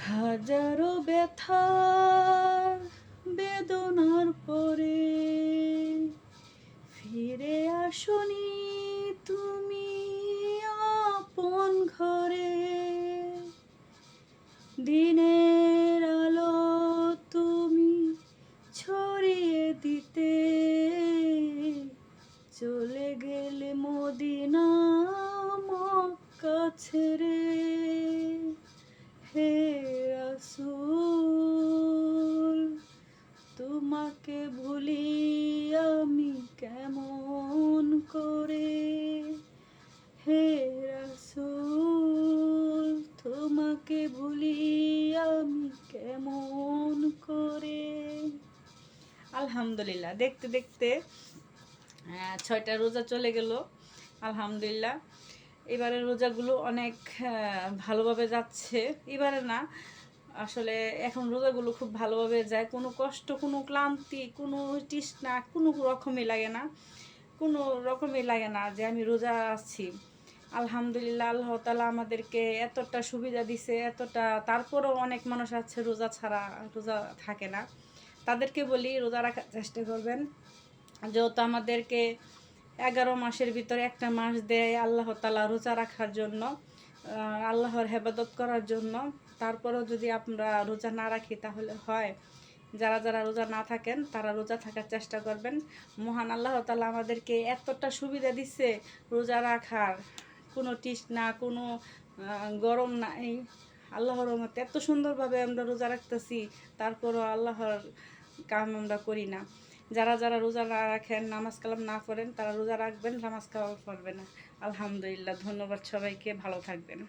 হাজারো ব্যথার বেদনার পরে ফিরে আসনি তুমি আপন ঘরে। দিনের আলো তুমি ছড়িয়ে দিতে চলে গেলে মদিনা মক্কা ছেড়ে। হে রাসূল তোমাকে ভুলি আমি কেমন করে। হে রাসূল তোমাকে ভুলি আমি কেমন করে। আলহামদুলিল্লাহ, দেখতে দেখতে 6টা রোজা চলে গেল। আলহামদুলিল্লাহ, এবারের রোজাগুলো অনেক ভালোভাবে যাচ্ছে। এবারে না, আসলে এখন রোজাগুলো খুব ভালোভাবে যায়, কোনো কষ্ট, কোনো ক্লান্তি, কোনো তৃষ্ণা কোনো রকমই লাগে না, কোনো রকমই লাগে না যে আমি রোজা আছি। আলহামদুলিল্লাহ, আল্লাহ তাআলা আমাদেরকে এতটা সুবিধা দিছে, এতটা। তারপরেও অনেক মানুষ আছে রোজা ছাড়া, রোজা থাকে না। তাদেরকে বলি রোজা রাখার চেষ্টা করবেন, যেহেতু আমাদেরকে 11 মাসের ভিতরে একটা মাস দেয় আল্লাহ তাআলা রোজা রাখার জন্য, আল্লাহর হেফাজত করার জন্য। তারপরেও যদি আমরা রোজা না রাখি তাহলে হয়। যারা যারা রোজা না থাকেন তারা রোজা থাকার চেষ্টা করবেন। মহান আল্লাহ তাআলা আমাদেরকে এতটা সুবিধা দিচ্ছে রোজা রাখার, কোনো তৃষ্ণা, কোনো গরম নাই। আল্লাহর রহমতে এত সুন্দরভাবে আমরা রোজা রাখতেছি, তারপরও আল্লাহর কাম আমরা করি না। যারা যারা রোজা না রাখেন, নামাজ কালাম না পড়েন, তারা রোজা রাখবেন, নামাজ কালাম পড়বে না। আলহামদুলিল্লাহ, ধন্যবাদ সবাইকে, ভালো থাকবেন।